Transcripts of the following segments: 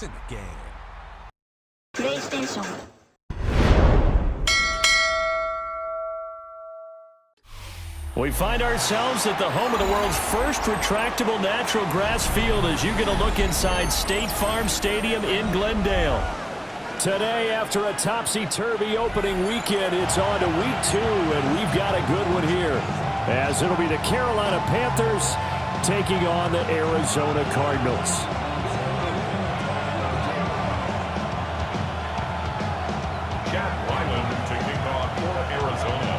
It's in the game. PlayStation. We find ourselves at the home of the world's first retractable natural grass field as you get a look inside State Farm Stadium in Glendale. Today, after a topsy-turvy opening weekend, it's on to week 2, and we've got a good one here, as it'll be the Carolina Panthers taking on the Arizona Cardinals. Taking on for Arizona.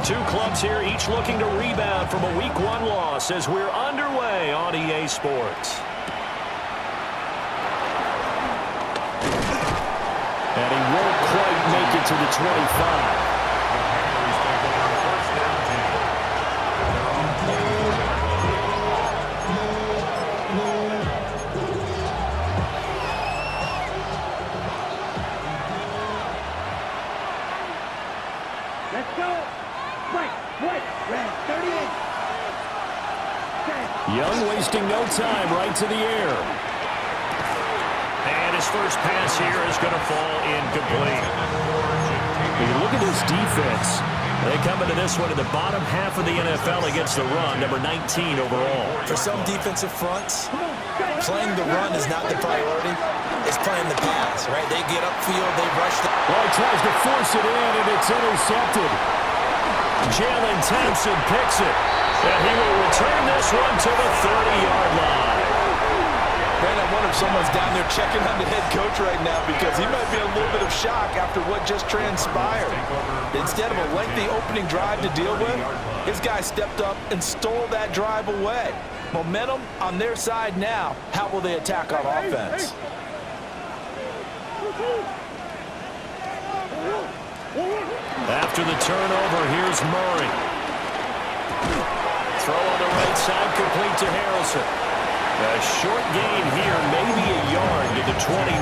Two clubs here, each looking to rebound from a Week 1 loss as we're underway on EA Sports. And he won't quite make it to the 25. Young wasting no time, right to the air. And his first pass here is going to fall incomplete. When you look at this defense, they come into this one in the bottom half of the NFL against the run, number 19 overall. For some defensive fronts, playing the run is not the priority. It's playing the pass, right? They get upfield, they rush. Well, he tries to force it in, and it's intercepted. Jalen Thompson picks it. And he will return this one to the 30-yard line. Man, I wonder if someone's down there checking on the head coach right now because he might be in a little bit of shock after what just transpired. Instead of a lengthy opening drive to deal with, his guy stepped up and stole that drive away. Momentum on their side now. How will they attack on offense? After the turnover, here's Murray. Throw on the right side, complete to Harrison. A short gain here, maybe a yard to the 29.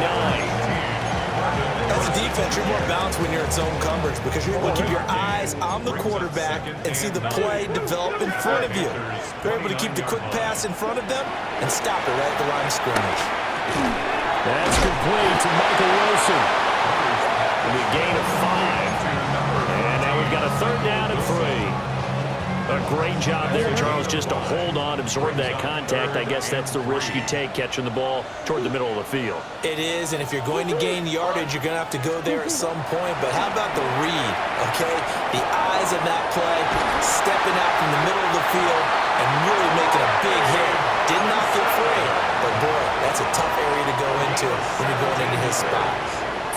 As a defense, you're more balanced when you're in zone coverage because you're able to keep your eyes on the quarterback and see the play develop in front of you. You're able to keep the quick pass in front of them and stop it right at the line of scrimmage. That's complete to Michael Wilson. A gain of 5. And now we've got a 3rd down and 3. A great job there, Charles, just to hold on, absorb that contact. I guess that's the risk you take catching the ball toward the middle of the field. It is, and if you're going to gain yardage, you're going to have to go there at some point. But how about the read, okay? The eyes of that play, stepping out from the middle of the field and really making a big hit. Did not get free, but boy, that's a tough area to go into when you're going into his spot.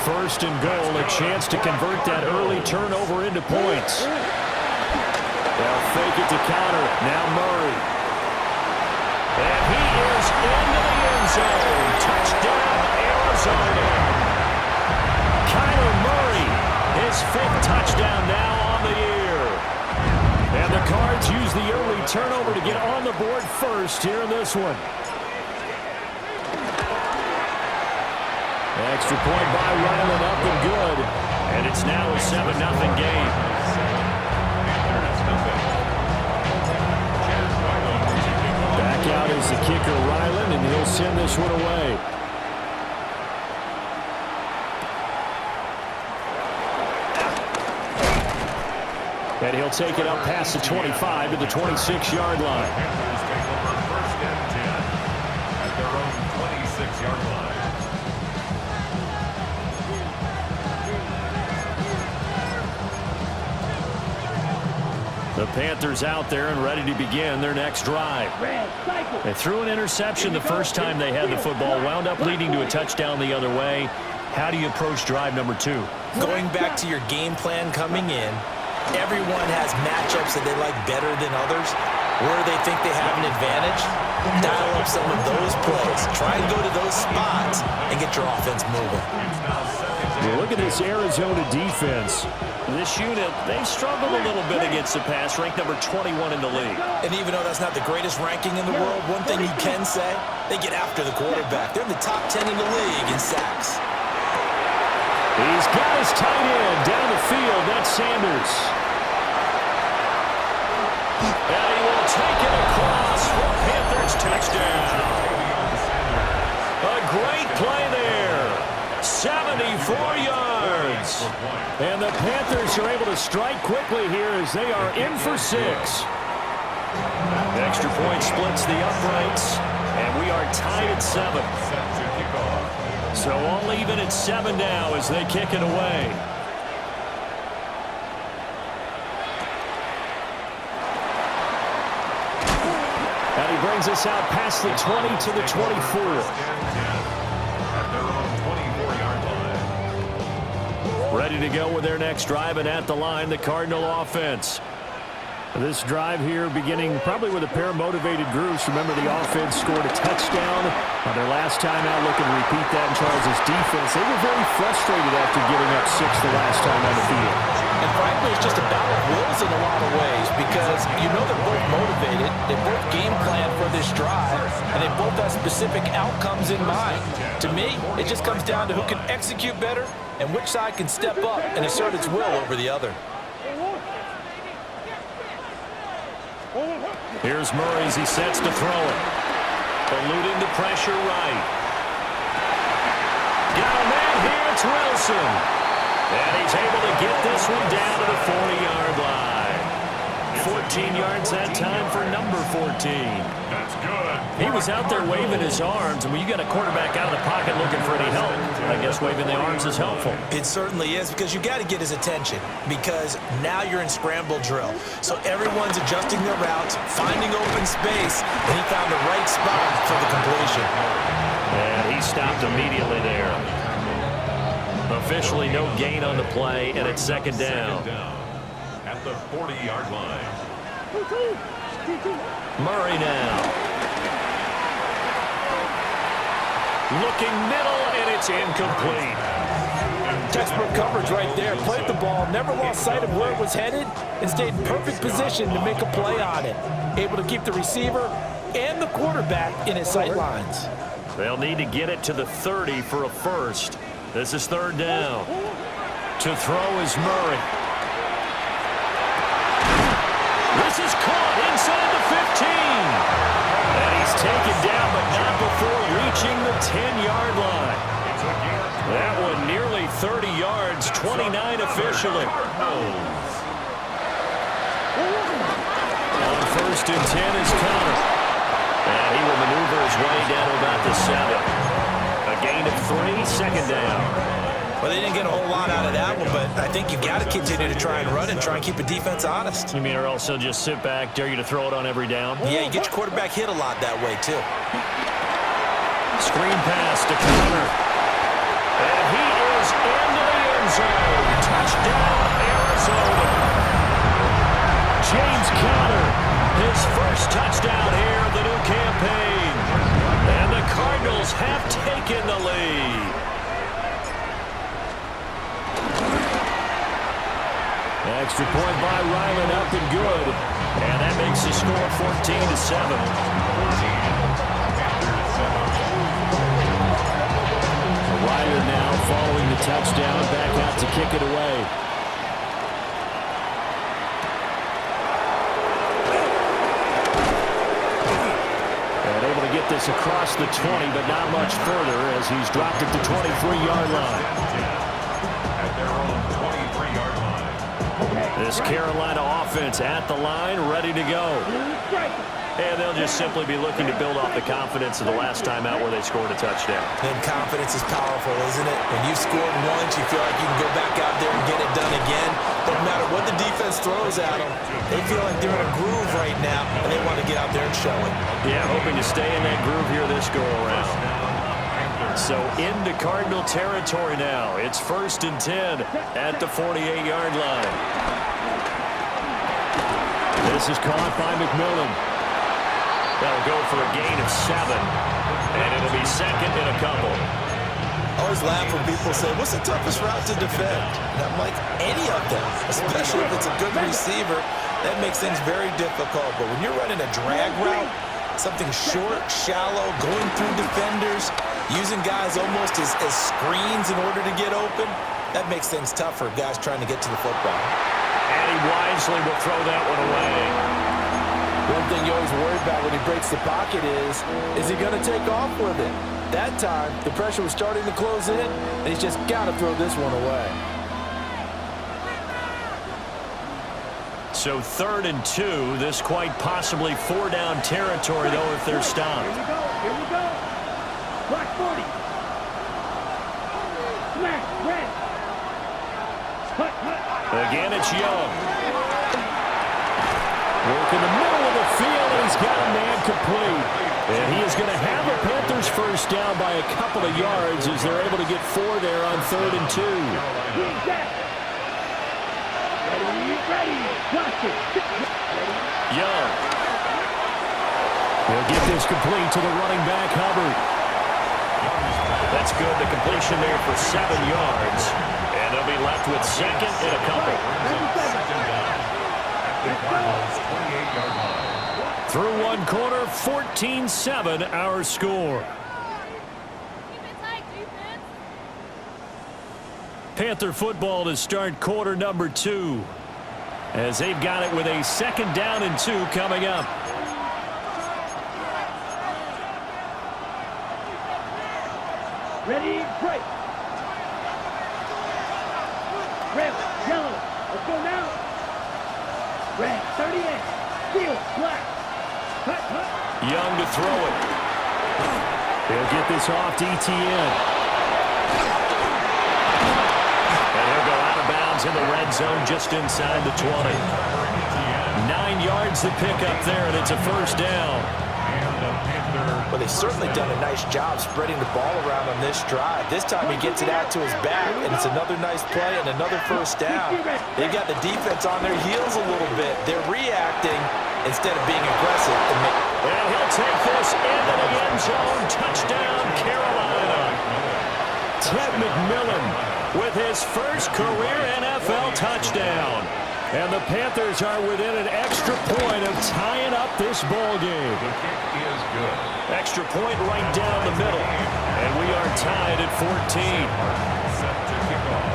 1st and goal, a chance to convert that early turnover into points. They'll fake it to counter. Now Murray. And he is into the end zone. Touchdown, Arizona. Kyler Murray, his 5th touchdown now on the year. And the Cards use the early turnover to get on the board first here in this one. Extra point by Ryland, up and good. And it's now a 7-0 game. Back out is the kicker, Ryland, and he'll send this one away. And he'll take it up past the 25 to the 26-yard line. Panthers take over 1st and 10 at their own 26-yard line. The Panthers out there and ready to begin their next drive. They threw an interception the first time they had the football, wound up leading to a touchdown the other way. How do you approach drive number 2? Going back to your game plan coming in, everyone has matchups that they like better than others. Where they think they have an advantage, dial up some of those plays. Try and go to those spots and get your offense moving. Look at this Arizona defense. This unit, they struggled a little bit against the pass, ranked number 21 in the league. And even though that's not the greatest ranking in the world, one thing you can say, they get after the quarterback. They're in the top 10 in the league in sacks. He's got his tight end down the field. That's Sanders. And he will take it across for Panthers touchdown. 74 yards. And the Panthers are able to strike quickly here as they are in for 6. Extra point splits the uprights, and we are tied at 7. So all even at 7 now as they kick it away. And he brings us out past the 20 to the 24. Ready to go with their next drive, and at the line, the Cardinal offense. This drive here beginning probably with a pair of motivated groups. Remember, the offense scored a touchdown on their last time out. Looking to repeat that in Charles' defense. They were very frustrated after giving up 6 the last time on the field. And frankly, it's just a battle of wills in a lot of ways because you know they're both motivated. They both game plan for this drive, and they both have specific outcomes in mind. To me, it just comes down to who can execute better and which side can step up and assert its will over the other. Here's Murray as he sets to throw it. Eluding the pressure right. Got a man here, it's Wilson. And he's able to get this one down to the 40-yard line. 14 yards that time for number 14. That's good. He was out there waving his arms, and when you got a quarterback out of the pocket looking for any help, I guess waving the arms is helpful. It certainly is, because you got to get his attention, because now you're in scramble drill. So everyone's adjusting their routes, finding open space, and he found the right spot for the completion. And he stopped immediately there. Officially no gain on the play, and it's second down. At the 40-yard line. Murray now. Looking middle, and it's incomplete. Textbook coverage right there. Played the ball, never lost sight of where it was headed, and stayed in perfect position to make a play on it. Able to keep the receiver and the quarterback in his sight lines. They'll need to get it to the 30 for a first. This is third down. To throw is Murray. This is caught inside the 15. And he's taken down, but not before reaching the 10-yard line. That one nearly 30 yards, 29 officially. On first and 10 is Connor. And he will maneuver his way down to about the 7. A gain of 3, second down. Well, they didn't get a whole lot out of that one, but I think you've got to continue to try and run and try and keep a defense honest. You mean or else he'll just sit back, dare you to throw it on every down? Yeah, you get your quarterback hit a lot that way, too. Screen pass to Connor. And he is into the end zone. Touchdown, Arizona. James Conner, his first touchdown here of the new campaign. And the Cardinals have taken the lead. Extra point by Ryland, up and good. And that makes the score 14-7. Ryland now following the touchdown, back out to kick it away. And able to get this across the 20, but not much further as he's dropped it to 23-yard line. At their own 23-yard line. This Carolina offense at the line, ready to go. And they'll just simply be looking to build off the confidence of the last time out where they scored a touchdown. And confidence is powerful, isn't it? When you've scored once, you feel like you can go back out there and get it done again. No matter what the defense throws at them, they feel like they're in a groove right now, and they want to get out there and show it. Yeah, hoping to stay in that groove here this go-around. So into Cardinal territory now. It's first and 10 at the 48-yard line. This is caught by McMillan. That'll go for a gain of 7. And it'll be second and a couple. I always laugh when people say, what's the toughest route to defend? And I'm like, any of them, especially if it's a good receiver. That makes things very difficult. But when you're running a drag route, something short, shallow, going through defenders, using guys almost as screens in order to get open, that makes things tough for guys trying to get to the football. And he wisely will throw that one away. One thing you always worry about when he breaks the pocket is he going to take off with it? that time, the pressure was starting to close in, and he's just got to throw this one away. So 3rd and 2. This quite possibly 4-down territory, though, if they're stopped. Here we go. Here we go. Black 40. Smash. Red. Hut, hut. Again, it's Young. Work in the middle of the field, and he's got a man complete. And he is going to have a Panthers first down by a couple of yards as they're able to get 4 there on 3rd and 2. Ready. Watch it. Young. He'll get this complete to the running back, Hubbard. That's good. The completion there for 7 yards. And they'll be left with 2nd and a couple. Through one quarter, 14-7 our score. Panther football to start quarter number 2. As they've got it with a 2nd down and 2 coming up. Ready, break. Red, yellow. Let's go now. Red, 38. Field, black. Hut, hut. Young to throw it. He'll get this off to ETN. And he'll go out of bounds in the red zone just inside the 20. 9 yards to pick up there, and it's a first down. Well, they've certainly done a nice job spreading the ball around on this drive. This time he gets it out to his back, and it's another nice play and another first down. They've got the defense on their heels a little bit. They're reacting instead of being aggressive. And he'll take this into the end zone. Touchdown, Carolina. Ted McMillan with his first career NFL touchdown. And the Panthers are within an extra point of tying up this ball game. The kick is good. Extra point right down the middle. And we are tied at 14. Set to kick off.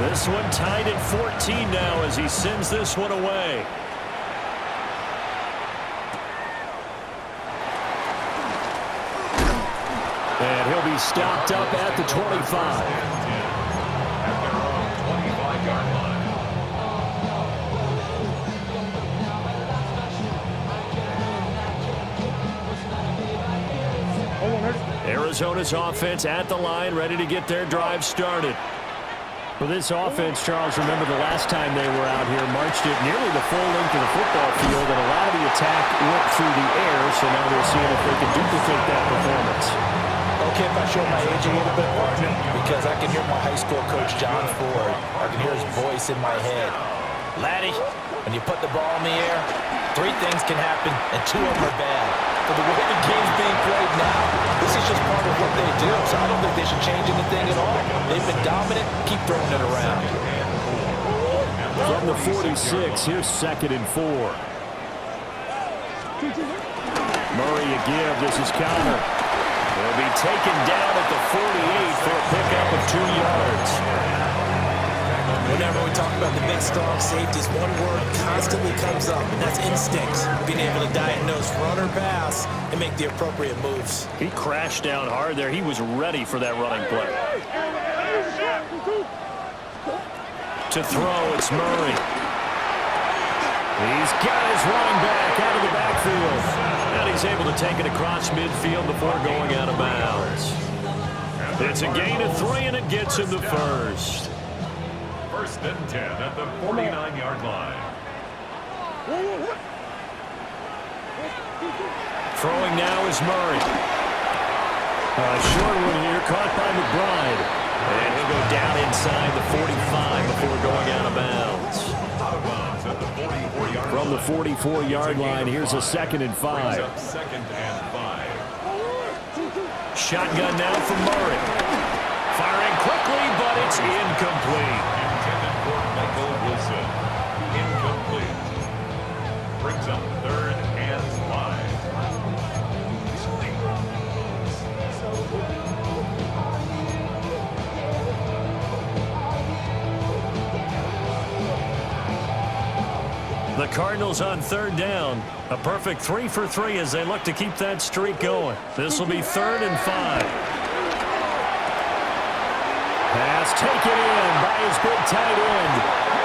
This one tied at 14 now as he sends this one away. And he'll be stopped up at the 25. At their own 25-yard line. Arizona's offense at the line, ready to get their drive started. For this offense, Charles, remember the last time they were out here, marched it nearly the full length of the football field, and a lot of the attack went through the air, so now they're seeing if they can duplicate that performance. Okay, if I show my age a little bit, partner, because I can hear my high school coach, John Ford. I can hear his voice in my head. Laddie, when you put the ball in the air, 3 things can happen, and 2 of them are bad. For the way the game's being played now, this is just part of what they do, so I don't think they should change anything at all. They've been dominant. Keep throwing it around. From the 46, here's 2nd and 4. Murray a give. This is Connor. He'll be taken down at the 48 for a pickup of 2 yards. Whenever we talk about the best strong safeties, one word constantly comes up, and that's instinct. Being able to diagnose run or pass and make the appropriate moves. He crashed down hard there. He was ready for that running play. To throw, it's Murray. He's got his running back out of the backfield. And he's able to take it across midfield before going out of bounds. It's a gain of 3, and it gets him to first. 1st and 10 at the 49-yard line. Throwing now is Murray. Short one here, caught by McBride. And he'll go down inside the 45 before going out of bounds. Out of bounds at the 44-yard line. From the 44-yard line, here's a 2nd and 5. 2nd and 5. Shotgun now for Murray. Firing quickly, but it's incomplete. Intended for Michael Wilson. Incomplete. Brings up 3rd and 5. The Cardinals on third down. A perfect 3 for 3 as they look to keep that streak going. This will be 3rd and 5. Pass taken in by his big tight end.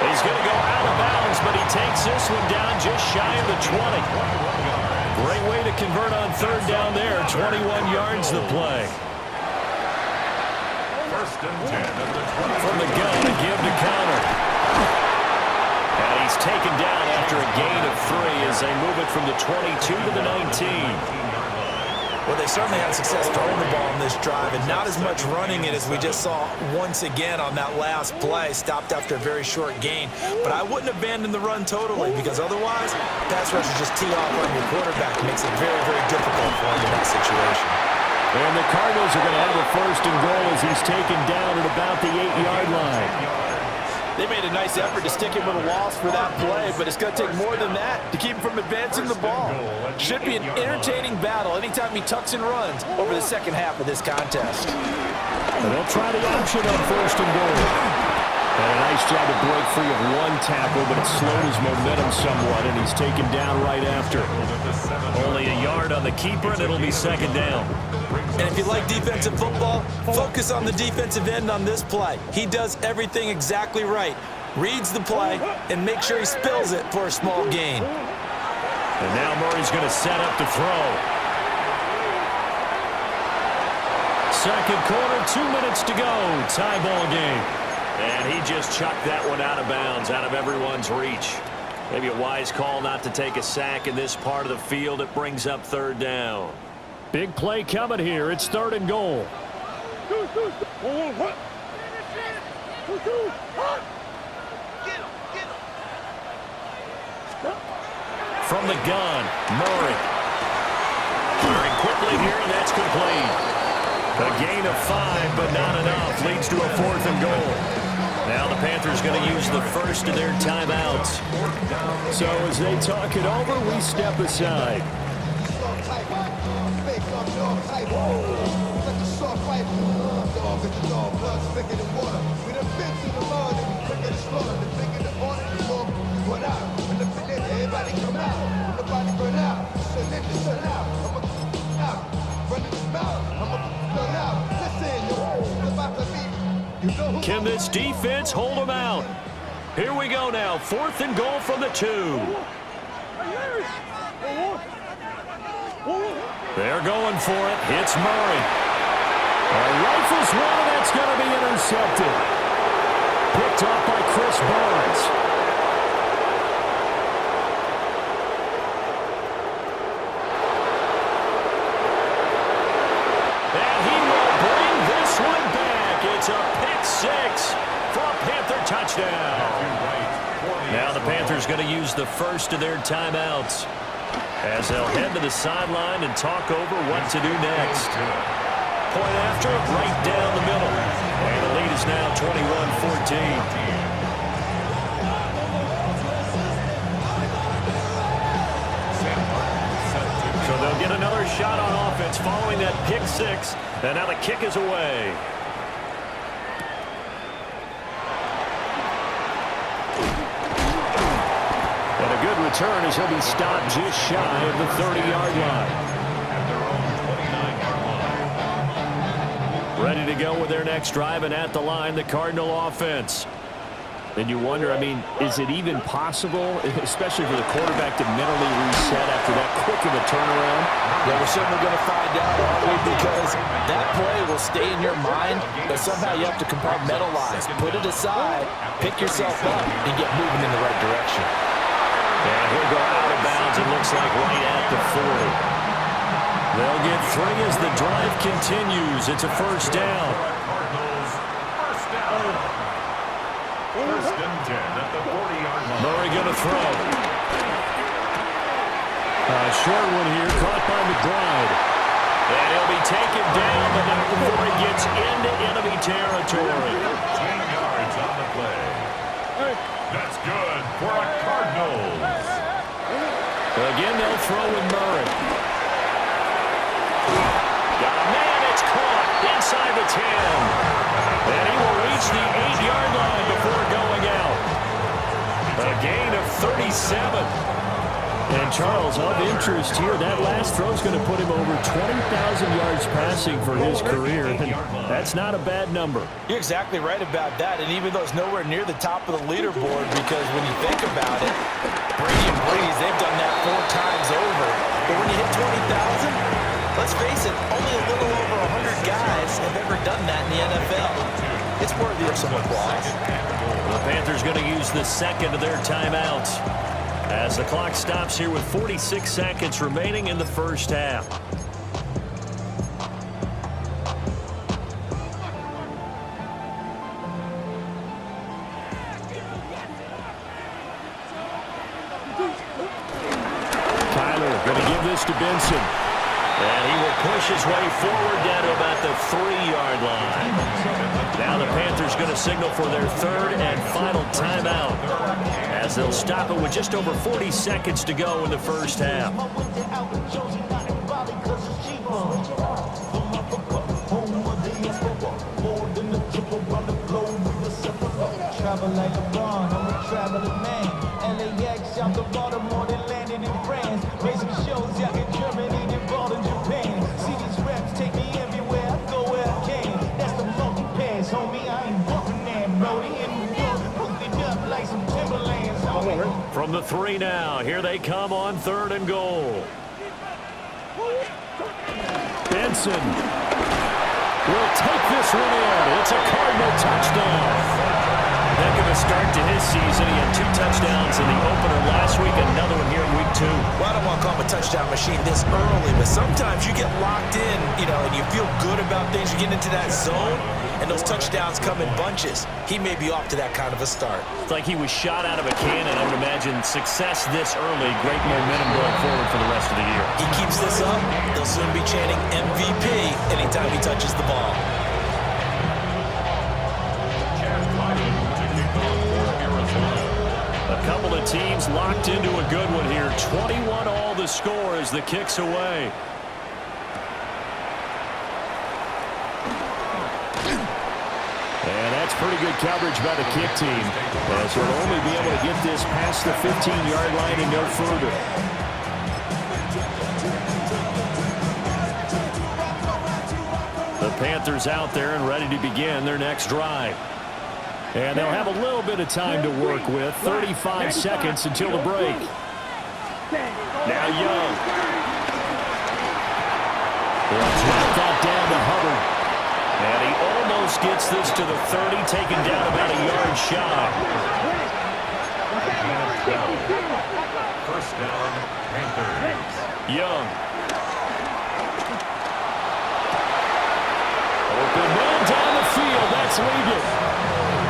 He's going to go out of bounds, but he takes this one down just shy of the 20. Great way to convert on third down there. 21 yards the play. 1st and 10 at the 20. From the gun, a give to counter. And he's taken down after a gain of 3 as they move it from the 22 to the 19. Well, they certainly had success throwing the ball in this drive and not as much running it as we just saw once again on that last play. Stopped after a very short gain. But I wouldn't abandon the run totally because otherwise, pass rushers just tee off on your quarterback. It makes it very, very difficult for him in that situation. And the Cardinals are going to have a 1st and goal as he's taken down at about the 8-yard line. They made a nice effort to stick him with a loss for that play, but it's going to take more than that to keep him from advancing the ball. Should be an entertaining battle anytime he tucks and runs over the second half of this contest. And they'll try the option on 1st and goal. And a nice job to break free of one tackle, but it slowed his momentum somewhat, and he's taken down right after. Only a yard on the keeper, and it'll be 2nd down. And if you like defensive football, focus on the defensive end on this play. He does everything exactly right. Reads the play and make sure he spills it for a small gain. And now Murray's going to set up to throw. 2nd quarter, 2 minutes to go. Tie ball game. And he just chucked that one out of bounds, out of everyone's reach. Maybe a wise call not to take a sack in this part of the field. It brings up 3rd down. Big play coming here. It's 3rd and goal. From the gun, Murray. Firing quickly here, and that's complete. A gain of 5, but not enough. Leads to a 4th and goal. Now the Panthers going to use the first of their timeouts. So as they talk it over, we step aside. Can this defense hold them out? Here we go now. 4th and goal from the 2. They're going for it. It's Murray. Rifles one, that's going to be intercepted. Picked off by Chris Barnes. And he will bring this one back. It's a pick 6 for a Panther touchdown. Now the Panthers going to use the first of their timeouts as they'll head to the sideline and talk over what to do next. Point after, right down the middle. And the lead is now 21-14. So they'll get another shot on offense following that pick 6. And now the kick is away. And a good return as he'll be stopped just shy of the 30-yard line. Ready to go with their next drive, and at the line, the Cardinal offense. And you wonder, I mean, is it even possible, especially for the quarterback, to mentally reset after that quick of a turnaround? Yeah, we're certainly going to find out, aren't we? Because that play will stay in your mind, but somehow you have to compartmentalize. Put it aside, pick yourself up, and get moving in the right direction. And he'll go out of bounds, it looks like right at the 40. They'll get 3 as the drive continues. It's a first down. Cardinals, first down. 1st and 10 at the 40-yard line. Murray going to throw. A short one here, caught by McBride. And he'll be taken down, but not before he gets into enemy territory. 13 yards on the play. That's good for a Cardinals. Again, they'll throw with Murray. Got a man, it's caught inside the 10. And he will reach the 8-yard line before going out. A gain of 37. And Charles, of interest here, that last throw is going to put him over 20,000 yards passing for his career. And that's not a bad number. You're exactly right about that. And even though it's nowhere near the top of the leaderboard, because when you think about it, Brady and Breeze, they've done that 4 times over. But when you hit 20,000, let's face it, only a little over 100 guys have ever done that in the NFL. It's worthy of some applause. The Panthers going to use the second of their timeouts as the clock stops here with 46 seconds remaining in the first half. Tyler going to give this to Benson. And he will push his way forward down to about the 3-yard line. Now the Panthers going to signal for their third and final timeout, as they'll stop it with just over 40 seconds to go in the first half. Travel like LeBron, I'm a traveling man. LAX, I'm the Baltimore that landed in France. Racing shows out in Germany, involved in Japan. See these reps take me everywhere, I go where I can. That's the monkey pass, homie, I ain't walking there. Brody in New York, hooked it up like some Timberlands, homie. From the 3 now, here they come on 3rd and goal. Benson will take this one in. It's a Cardinal touchdown. Heck of a start to his season. He had 2 touchdowns in the opener last week, another one here in week 2. Well, I don't want to call him a touchdown machine this early, but sometimes you get locked in, and you feel good about things. You get into that zone, and those touchdowns come in bunches. He may be off to that kind of a start. It's like he was shot out of a cannon. I would imagine success this early, great momentum going forward for the rest of the year. He keeps this up, they'll soon be chanting MVP anytime he touches the ball. A couple of teams locked into a good one here. 21 all the score as the kick's away. And that's pretty good coverage by the kick team, as he'll only be able to get this past the 15-yard line and no further. The Panthers out there and ready to begin their next drive. And they'll have a little bit of time to work with. 35 seconds until the break. Now Young. They'll drop that down to Hubbard. And he almost gets this to the 30, taken down about a yard shy. First down, Panthers. Young. Open man down the field. That's Liebler.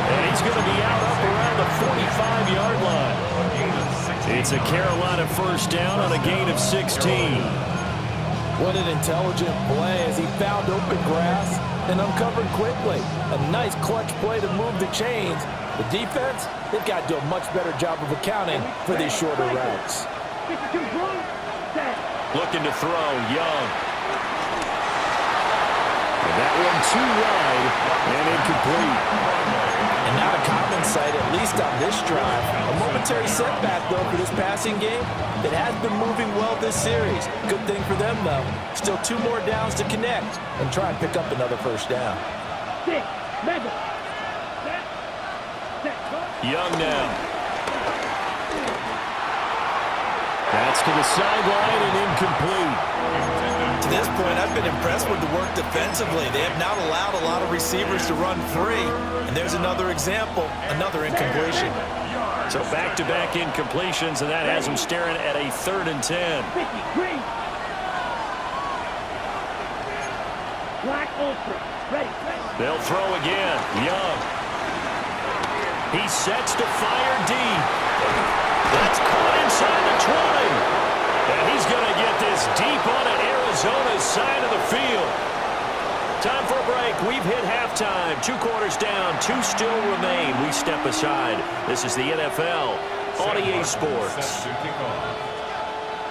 And he's going to be out up around the 45-yard line. It's a Carolina first down on a gain of 16. What an intelligent play as he found open grass and uncovered quickly. A nice clutch play to move the chains. The defense, they've got to do a much better job of accounting for these shorter routes. Looking to throw, Young. And that one too wide and incomplete. And not a common sight, at least on this drive. A momentary setback, though, for this passing game that has been moving well this series. Good thing for them, though. Still 2 more downs to connect and try and pick up another first down. Young now. That's to the sideline and incomplete. To this point, I've been impressed with the work defensively. They have not allowed a lot of receivers to run free. And there's another example, another incompletion. So back-to-back incompletions, and that has them staring at a 3rd and 10. They'll throw again. Young. He sets to fire deep. That's caught inside the 20. And he's going to get this deep on it, Arizona's side of the field. Time for a break. We've hit halftime. 2 quarters down, 2 still remain. We step aside. This is the NFL on EA Sports.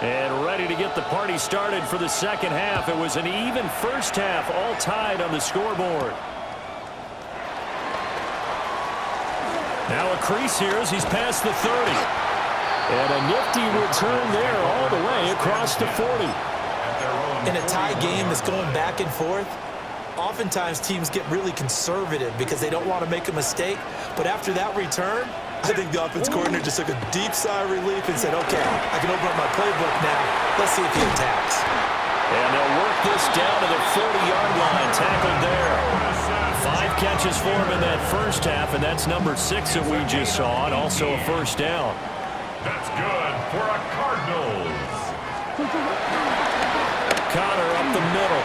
And ready to get the party started for the second half. It was an even first half, all tied on the scoreboard. Now a crease here as he's past the 30. And a nifty return there all the way across the 40. In a tie game that's going back and forth, oftentimes teams get really conservative because they don't want to make a mistake. But after that return, I think the offense coordinator just took a deep sigh of relief and said, okay, I can open up my playbook now. Let's see if he attacks. And they'll work this down to the 40-yard line, tackled there. 5 catches for him in that first half, and that's number 6 that we just saw, and also a first down. That's good for a Cardinals. Connor up the middle.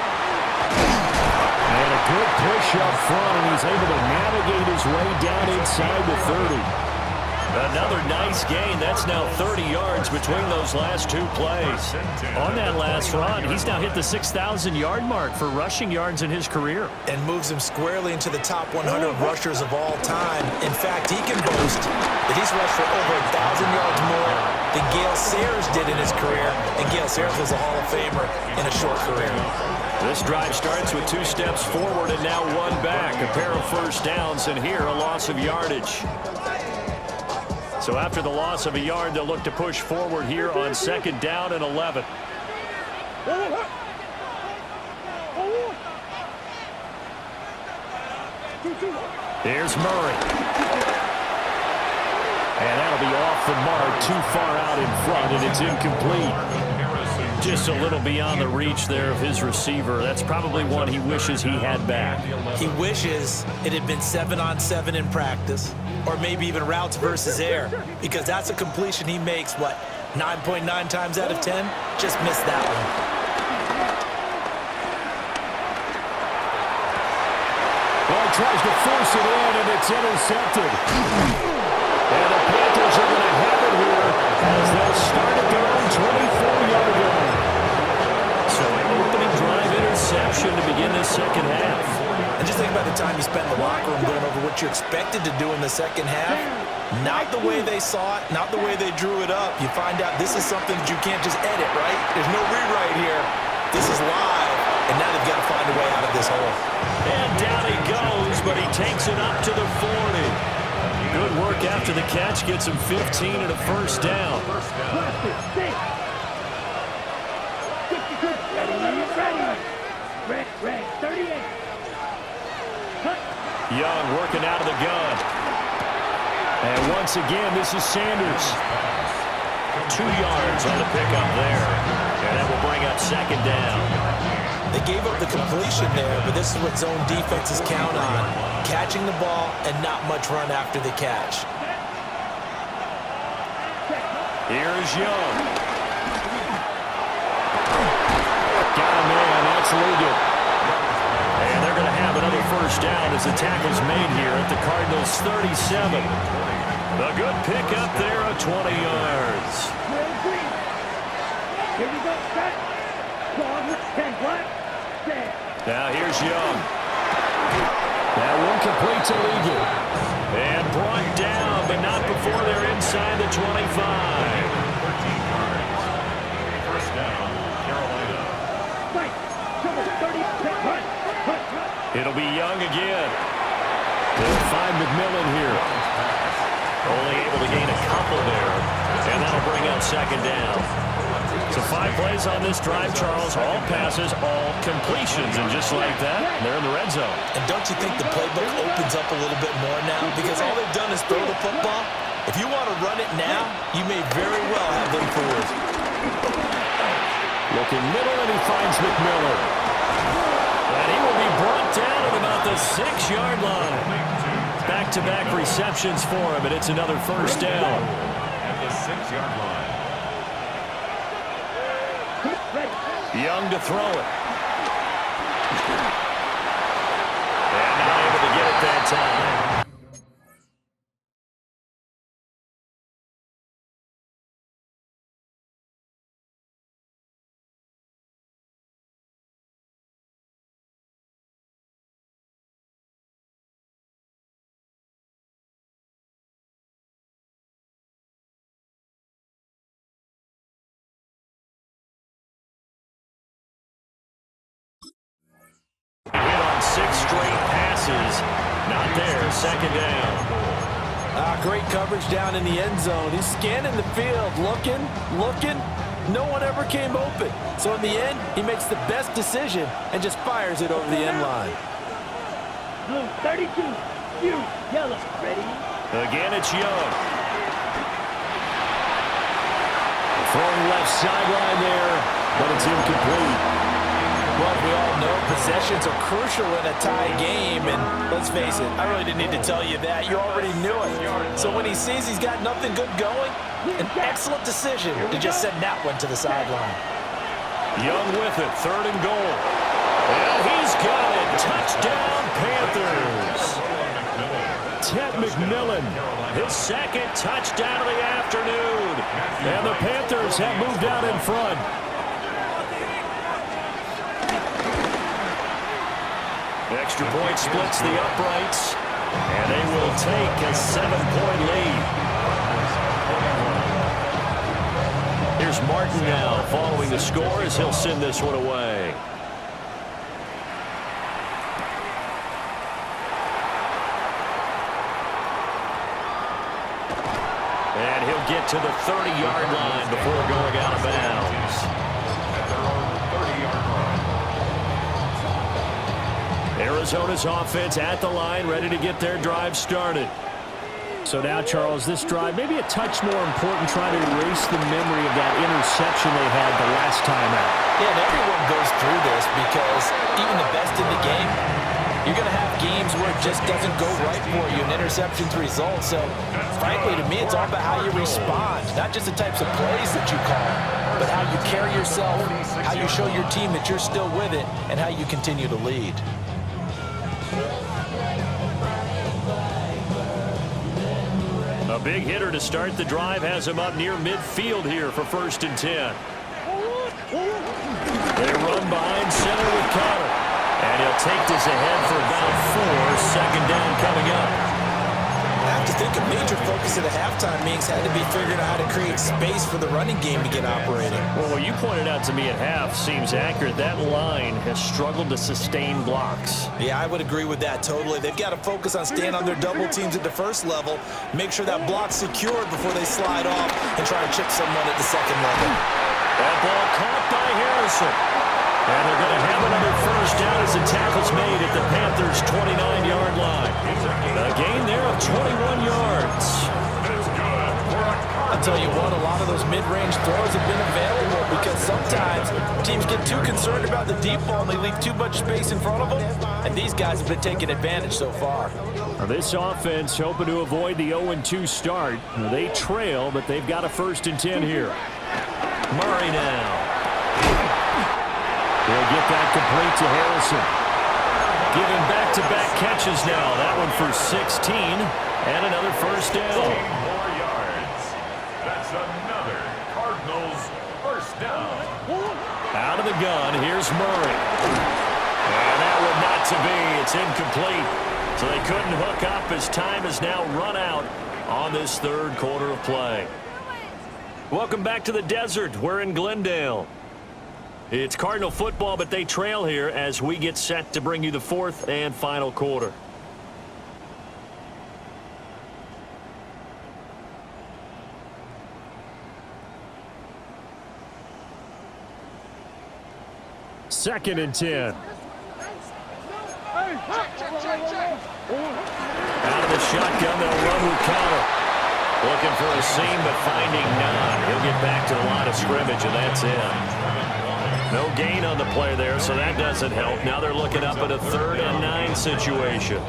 And a good push up front, and he's able to navigate his way down inside the 30. Another nice gain. That's now 30 yards between those last 2 plays. On that last run, he's now hit the 6,000-yard mark for rushing yards in his career. And moves him squarely into the top 100 rushers of all time. In fact, he can boast that he's rushed for over 1,000 yards more than Gale Sayers did in his career. And Gale Sayers was a Hall of Famer in a short career. This drive starts with 2 steps forward and now 1 back. A pair of first downs, and here a loss of yardage. So after the loss of a yard, they'll look to push forward here on 2nd down and 11. Here's Murray. And that'll be off the mark, too far out in front, and it's incomplete. Just a little beyond the reach there of his receiver. That's probably one he wishes he had back. He wishes it had been 7-on-7 in practice, or maybe even routes versus air, because that's a completion he makes, 9.9 times out of 10? Just missed that one. Well, he tries to force it in, and it's intercepted. And the Panthers are going to have it here as they'll start at their own 24-yard line. So an opening drive interception to begin this second half. And just think about the time you spent in the locker room going over what you're expected to do in the second half. Not the way they saw it, not the way they drew it up. You find out this is something that you can't just edit, right? There's no rewrite here. This is live, and now they've got to find a way out of this hole. And down he goes, but he takes it up to the 40. Good work after the catch, gets him 15 and a first down. Ready, 38. Young working out of the gun. And once again, this is Sanders. 2 yards on the pickup there. And that will bring up 2nd down. They gave up the completion there, but this is what zone defenses count on. Catching the ball and not much run after the catch. Here's Young. Got him in. That's legal. And they're going to have another first down as the tackle's made here at the Cardinals' 37. A good pickup there of 20 yards. Here we go, set. 10 black. Now here's Young. That one complete to legal. And brought down, but not before they're inside the 25. 13 yards. First down, Carolina. Fight. 30. It'll be Young again. They'll find McMillan here. Only able to gain a couple there. And that'll bring up 2nd down. So 5 plays on this drive, Charles. All passes, all completions. And just like that, they're in the red zone. And don't you think the playbook opens up a little bit more now? Because all they've done is throw the football. If you want to run it now, you may very well have them fooled. Looking middle, and he finds McMillan. And he will be brought down at about the 6-yard line. Back-to-back receptions for him, and it's another first down. At the 6-yard line. Young to throw it. And not able to get it that time. Hit on 6 straight passes. Not there. 2nd down. Great coverage down in the end zone. He's scanning the field, looking. No one ever came open. So in the end, he makes the best decision and just fires it over the end line. Blue 32, you yellow, ready? Again, it's Young. Throwing left sideline there, but it's incomplete. Well, we all know possessions are crucial in a tie game, and let's face it, I really didn't need to tell you that. You already knew it. So when he sees he's got nothing good going, an excellent decision to just send that one to the sideline. Young with it, 3rd and goal. And he's got it. Touchdown, Panthers. Ted McMillan, his 2nd touchdown of the afternoon. And the Panthers have moved out in front. Extra point splits the uprights, and they will take a 7-point lead. Here's Martin now following the score as he'll send this one away. And he'll get to the 30-yard line before going out of bounds. Arizona's offense at the line, ready to get their drive started. So now, Charles, this drive maybe a touch more important, trying to erase the memory of that interception they had the last time out. Yeah, and everyone goes through this because even the best in the game, you're going to have games where it just doesn't go right for you, and interceptions result. So, frankly, to me, it's all about how you respond, not just the types of plays that you call, but how you carry yourself, how you show your team that you're still with it, and how you continue to lead. A big hitter to start the drive has him up near midfield here for 1st and 10. They run behind center with Connor. And he'll take this ahead for about 4. 2nd down coming up. I have to think a major focus at the halftime meetings had to be figuring out how to create space for the running game to get operating. Well, what you pointed out to me at half seems accurate. That line has struggled to sustain blocks. Yeah, I would agree with that totally. They've got to focus on staying on their double teams at the first level, make sure that block's secured before they slide off and try to chip someone at the 2nd level. That ball caught by Harrison. And they're going to have another 1st down as the tackle's made at the Panthers' 29-yard line. A gain there of 21 yards. I'll tell you what, a lot of those mid-range throws have been available because sometimes teams get too concerned about the deep ball and they leave too much space in front of them, and these guys have been taking advantage so far. Now this offense hoping to avoid the 0-2 start. They trail, but they've got a 1st and 10 here. Murray now. He'll get that complete to Harrison. Giving back-to-back catches now. That one for 16 and another 1st down. 4 more yards. That's another Cardinals 1st down. Out of the gun, here's Murray. And that one not to be. It's incomplete. So they couldn't hook up as time has now run out on this 3rd quarter of play. Welcome back to the desert. We're in Glendale. It's Cardinal football, but they trail here as we get set to bring you the 4th and final quarter. Second and 10. Out of the shotgun, they'll run with Connor. Looking for a seam, but finding none. He'll get back to the line of scrimmage, and that's it. No gain on the play there, so that doesn't help. Now they're looking up at a 3rd and 9 situation.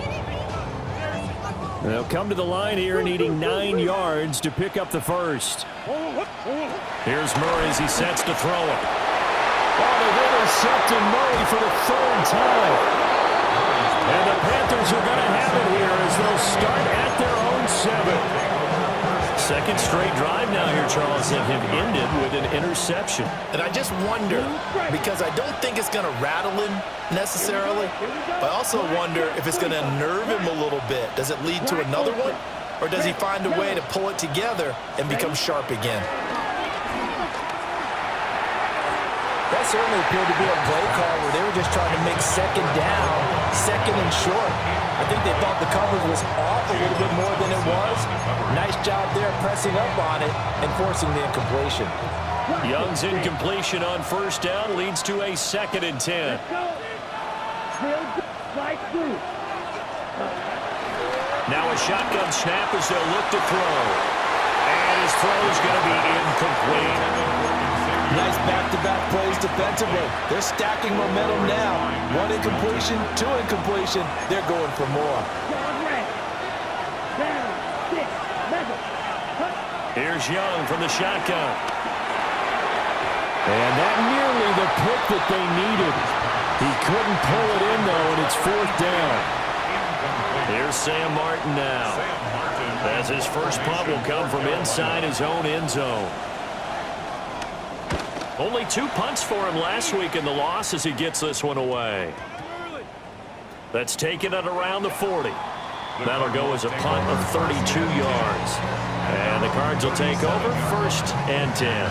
They'll come to the line here needing 9 yards to pick up the 1st. Here's Murray as he sets to throw it. Oh, they've intercepted Murray for the 3rd time. And the Panthers are going to have it here as they'll start at their own 7. 2nd straight drive now here, Charles, that have ended with an interception. And I just wonder, because I don't think it's going to rattle him necessarily, but I also wonder if it's going to nerve him a little bit. Does it lead to another one, or does he find a way to pull it together and become sharp again? That certainly appeared to be a play call where they were just trying to make 2nd down, 2nd and short. I think they thought the coverage was off a little bit more than it was. Nice job there pressing up on it and forcing the incompletion. Young's incompletion on first down leads to a 2nd and 10. Let's go. Still right through. Now a shotgun snap as they'll look to throw. And his throw is going to be incomplete. Nice back-to-back plays defensively. They're stacking momentum now. 1 incompletion, 2 incompletion. They're going for more. Down, 6, level. Here's Young from the shotgun. And that nearly the pick that they needed. He couldn't pull it in, though, and it's 4th down. Here's Sam Martin now. As his first punt will come from inside his own end zone. Only 2 punts for him last week in the loss as he gets this one away. That's taken at around the 40. That'll go as a punt of 32 yards. And the Cards will take over 1st and 10.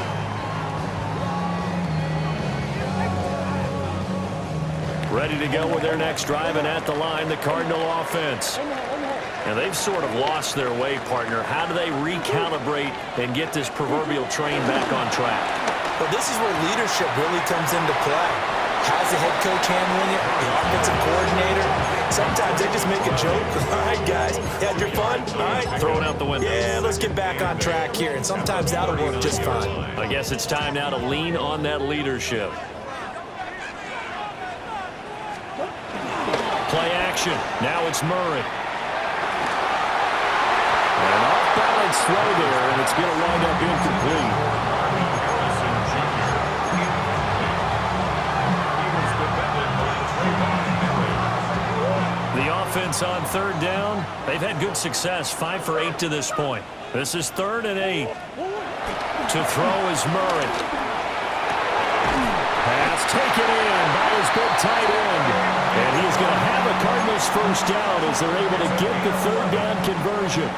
Ready to go with their next drive, and at the line, the Cardinal offense. And they've sort of lost their way, partner. How do they recalibrate and get this proverbial train back on track? Well, this is where leadership really comes into play. How's the head coach handling it? The offensive coordinator? Sometimes they just make a joke. All right, guys, you had your fun? All right. Throw it out the window. Yeah, let's get back on track here. And sometimes that'll work just fine. I guess it's time now to lean on that leadership. Play action. Now it's Murray. An off-balance throw there, and it's going to wind up incomplete. The offense on 3rd down, they've had good success, 5 for 8 to this point. This is 3rd and 8. To throw is Murray. Pass taken in by his big tight end. And he's going to have a Cardinals first down as they're able to get the 3rd down conversion.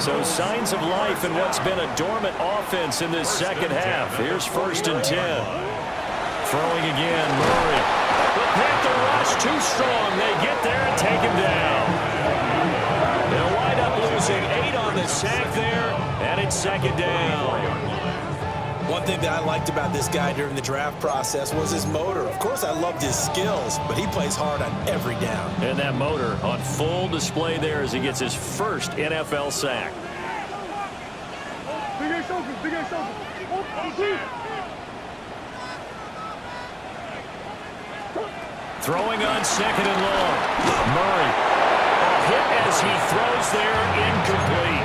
So signs of life in what's been a dormant offense in this 2nd half. Here's 1st and 10. Throwing again, Murray. The Panther rush too strong. They get there and take him down. They'll wind up losing 8 on the sack there, and it's 2nd down. One thing that I liked about this guy during the draft process was his motor. Of course, I loved his skills, but he plays hard on every down. And that motor on full display there as he gets his first NFL sack. Throwing on 2nd and long. Murray. A hit as he throws there, incomplete.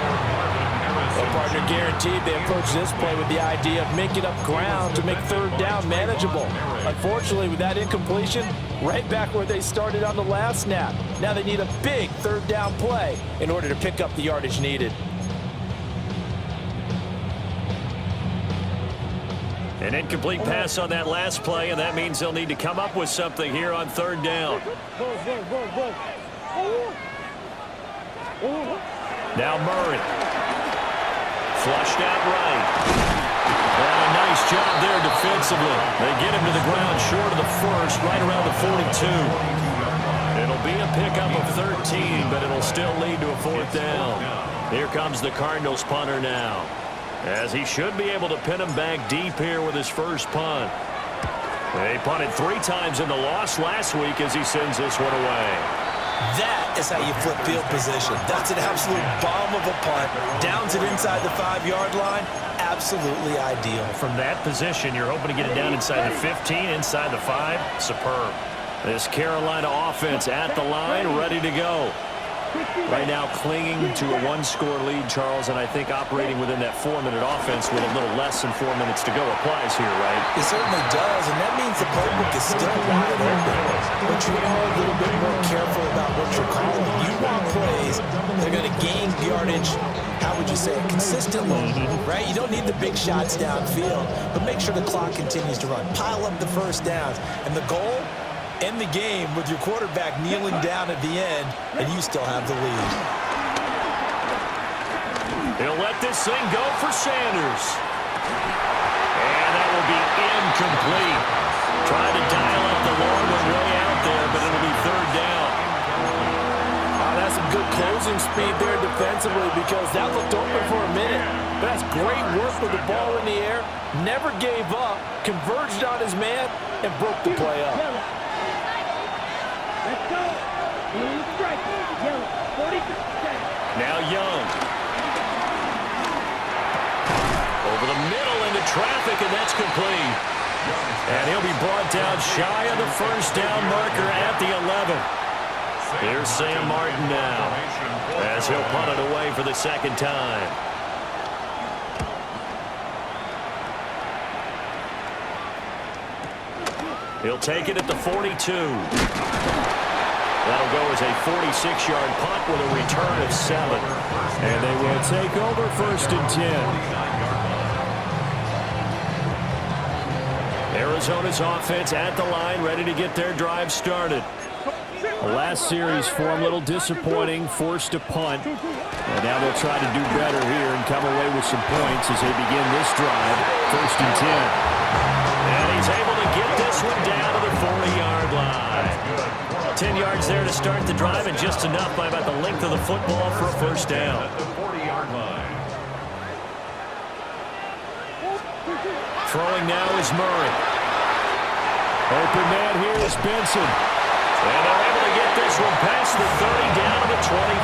Well, partner, guaranteed they approach this play with the idea of making up ground to make 3rd down manageable. Unfortunately, with that incompletion, right back where they started on the last snap. Now they need a big 3rd down play in order to pick up the yardage needed. An incomplete pass on that last play, and that means they'll need to come up with something here on 3rd down. Now Murray. Flushed out right. And a nice job there defensively. They get him to the ground short of the 1st, right around the 42. It'll be a pickup of 13, but it'll still lead to a 4th down. Here comes the Cardinals punter now, as he should be able to pin him back deep here with his first punt. They punted 3 times in the loss last week as he sends this one away. That is how you flip field position. That's an absolute bomb of a punt. Downs it inside the 5-yard line. Absolutely ideal. From that position, you're hoping to get it down inside the 15, inside the 5. Superb. This Carolina offense at the line, ready to go. Right now clinging to a 1-score lead, Charles, and I think operating within that 4-minute offense with a little less than 4 minutes to go applies here, right? It certainly does, and that means the playbook is still wide open. But you are a little bit more careful about what you're calling. You want plays that are going to gain yardage, how would you say it, consistently, right? You don't need the big shots downfield, but make sure the clock continues to run. Pile up the first downs, and the goal, end the game with your quarterback kneeling down at the end, and you still have the lead. He'll let this thing go for Sanders. And that will be incomplete. Trying to dial up the long one way out there, but it'll be 3rd down. speed there defensively because that looked open for a minute. But that's great work with the ball in the air. Never gave up, converged on his man, and broke the play up. Let's go. Blue strike. Yellow. 40%. Now Young. Over the middle into traffic, and that's complete. And he'll be brought down shy of the first down marker at the 11. Here's Sam Martin now as he'll punt it away for the second time. He'll take it at the 42. That'll go as a 46-yard punt with a return of 7. And they will take over 1st and 10. Arizona's offense at the line, ready to get their drive started. The last series for them, a little disappointing, forced a punt. And now they'll try to do better here and come away with some points as they begin this drive, 1st and 10. And he's able to get this one down to the 40-yard line. 10 yards there to start the drive, and just enough by about the length of the football for a first down. At the 40-yard line. Throwing now is Murray. Open man here is Benson. And they're able to get this one past the 30 down to the 25.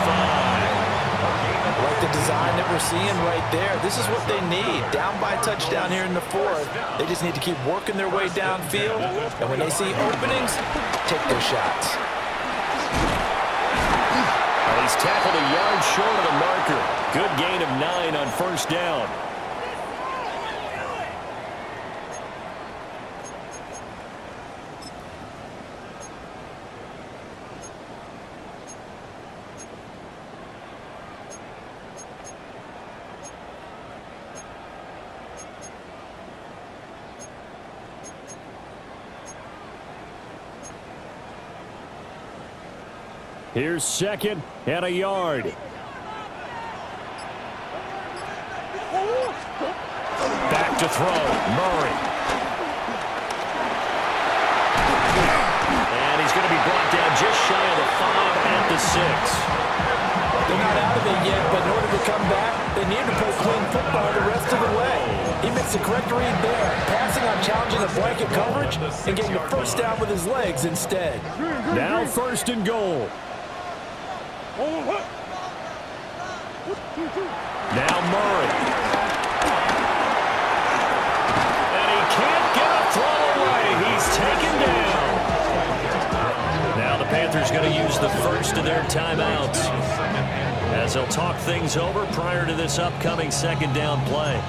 Like the design that we're seeing right there. This is what they need. Down by a touchdown here in the 4th. They just need to keep working their way downfield. And when they see openings, take their shots. And he's tackled a yard short of the marker. Good gain of 9 on first down. Here's 2nd and a yard. Back to throw, Murray. And he's going to be brought down just shy of the 5 at the 6. They're not out of it yet, but in order to come back, they need to play clean football the rest of the way. He makes the correct read there, passing on challenging the blanket coverage and getting the first down with his legs instead. Now 1st and goal. Now Murray. And he can't get a throw away. He's taken down. Now the Panthers going to use the first of their timeouts as they'll talk things over prior to this upcoming second down play.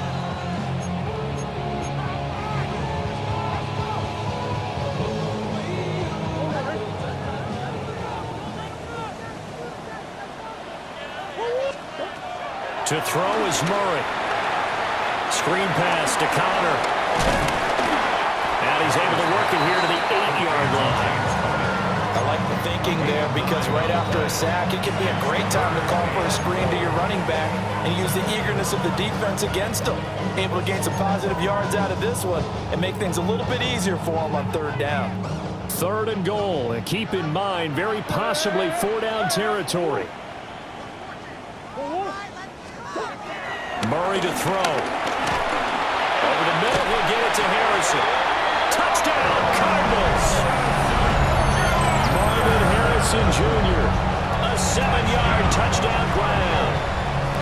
To throw is Murray. Screen pass to Connor. And he's able to work it here to the 8-yard line. I like the thinking there because right after a sack, it can be a great time to call for a screen to your running back and use the eagerness of the defense against him. Able to gain some positive yards out of this one and make things a little bit easier for him on 3rd down. 3rd and goal. And keep in mind, very possibly 4-down territory. Murray to throw. Over the middle, he'll get it to Harrison. Touchdown, Cardinals! Marvin Harrison Jr. A 7-yard touchdown grab.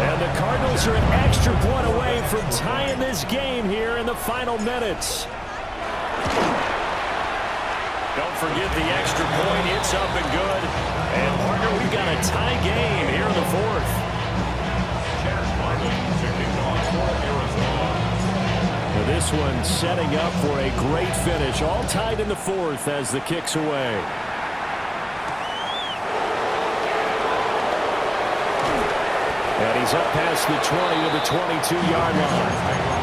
And the Cardinals are an extra point away from tying this game here in the final minutes. Don't forget the extra point. It's up and good. And, partner, we've got a tie game here in the 4th. This one setting up for a great finish. All tied in the 4th as the kick's away. And he's up past the 20 to the 22-yard line.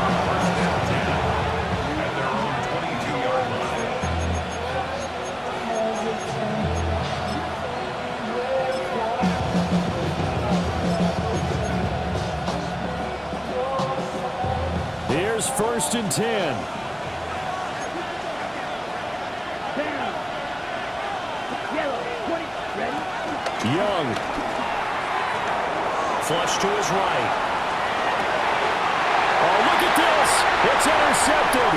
Here's 1st and 10. Yellow, 20, ready? Young. flush to his right. Oh, look at this. It's intercepted.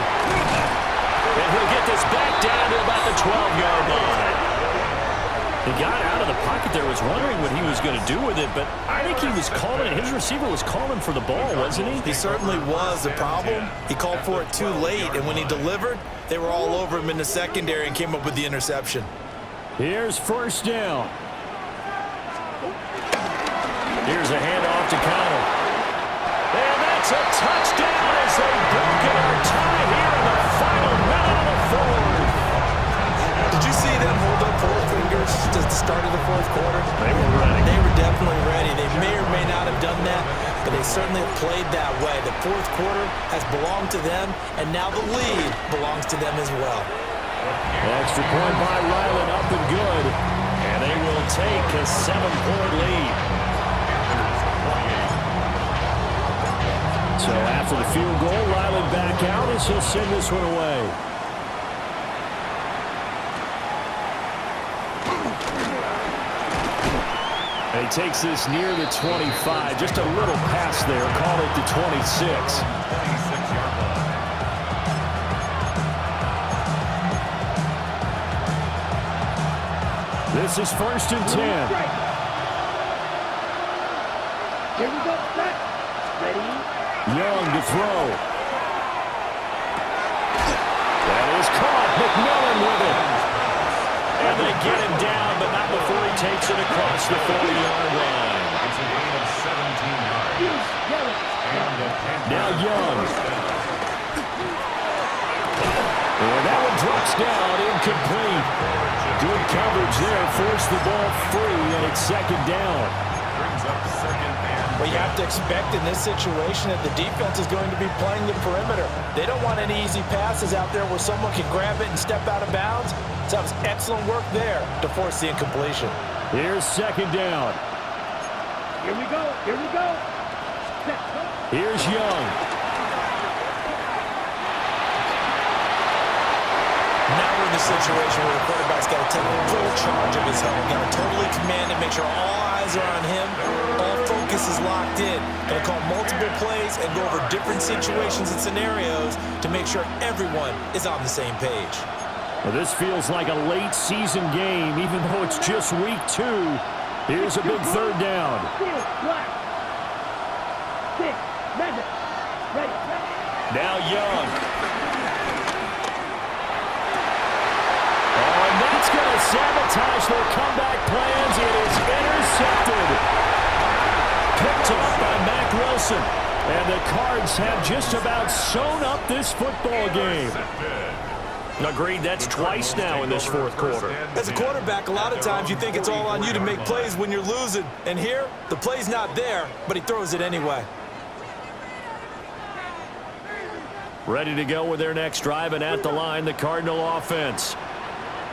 And he'll get this back down to about the 12-yard line. He got out of the pocket there, was wondering what he was going to do with it, but I think he was calling it. His receiver was calling for the ball, wasn't he? He certainly was. The problem, he called for it too late, and when he delivered, they were all over him in the secondary and came up with the interception. Here's first down. Here's a handoff to Connor. And that's a touchdown as they break it or tie here in the final minute of the fourth. Did you see them hold up 4 fingers to the start of the fourth quarter? They were ready. They were definitely ready. They may or may not have done that, but they certainly have played that way. The fourth quarter has belonged to them, and now the lead belongs to them as well. Extra point by Ryland, up and good. And they will take a 7-point lead. So after the field goal, Ryland back out as he'll send this one away. And he takes this near the 25. Just a little pass there. Call it the 26. 26-yard line. This is 1st and 10. Here we go. Set. Ready. Young to throw. That is caught. McMillan with it. And they get him down, but not before he takes it across the 40-yard line. It's a gain of 17 yards. Now Young. And that one drops down, incomplete. Good coverage there, forced the ball free, and it's 2nd down. Brings up 2nd and Well, you have to expect in this situation that the defense is going to be playing the perimeter. They don't want any easy passes out there where someone can grab it and step out of bounds. So that was excellent work there to force the incompletion. Here's 2nd down. Here we go. Here we go. Set. Here's Young. Now we're in the situation where the quarterback's got to take full charge of his home. Got to totally command it, make sure all eyes are on him. All focus is locked in. Going to call multiple plays and go over different situations and scenarios to make sure everyone is on the same page. Well, this feels like a late season game, even though it's just week 2. Here's a big 3rd down. Field. Black. 6. Magic. Ready. Now Young. Oh, and that's going to sabotage their comeback plans. It is intercepted. Picked up by Mack Wilson. And the Cards have just about sewn up this football game. Agreed, that's twice now in this fourth quarter. As a quarterback, a lot of times you think it's all on you to make plays when you're losing. And here, the play's not there, but he throws it anyway. Ready to go with their next drive, and at the line, the Cardinal offense.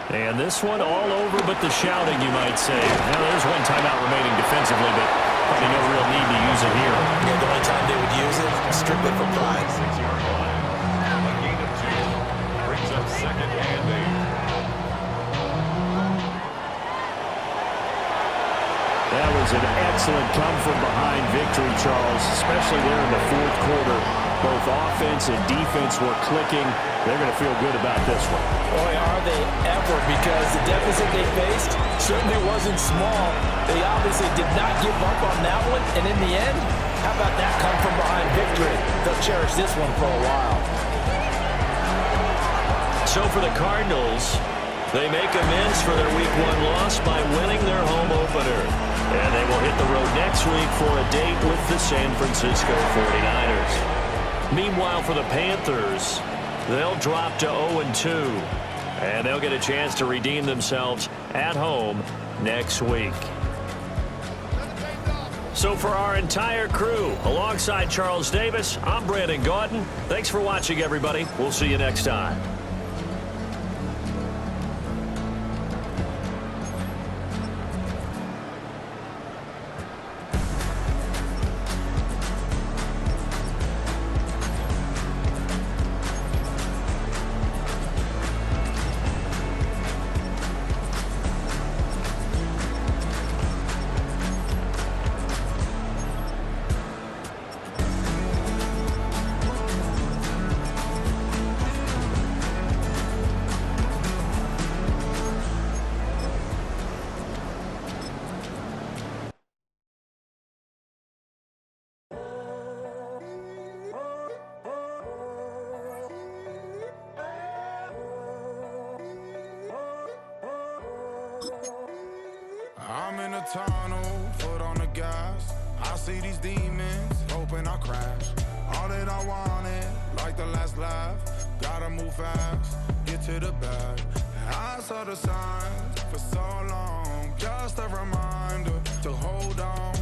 And this one all over but the shouting, you might say. Now, there's one timeout remaining defensively, but probably no real need to use it here. Yeah, the only time they would use it, strictly for pride. 6-yard line. A gain of 2. Brings up 2nd and 8. That was an excellent come-from-behind victory, Charles, especially there in the fourth quarter. Both offense and defense were clicking. They're going to feel good about this one. Boy, are they ever, because the deficit they faced certainly wasn't small. They obviously did not give up on that one, and in the end, how about that come-from-behind victory? They'll cherish this one for a while. So for the Cardinals, they make amends for their Week 1 loss by winning their home opener. And they will hit the road next week for a date with the San Francisco 49ers. Meanwhile, for the Panthers, they'll drop to 0-2. And they'll get a chance to redeem themselves at home next week. So for our entire crew, alongside Charles Davis, I'm Brandon Gaudin. Thanks for watching, everybody. We'll see you next time. tunnel, foot on the gas. I see these demons, hoping I crash. All that I wanted, like the last laugh. Gotta move fast, get to the bag. I saw the signs for so long, just a reminder to hold on.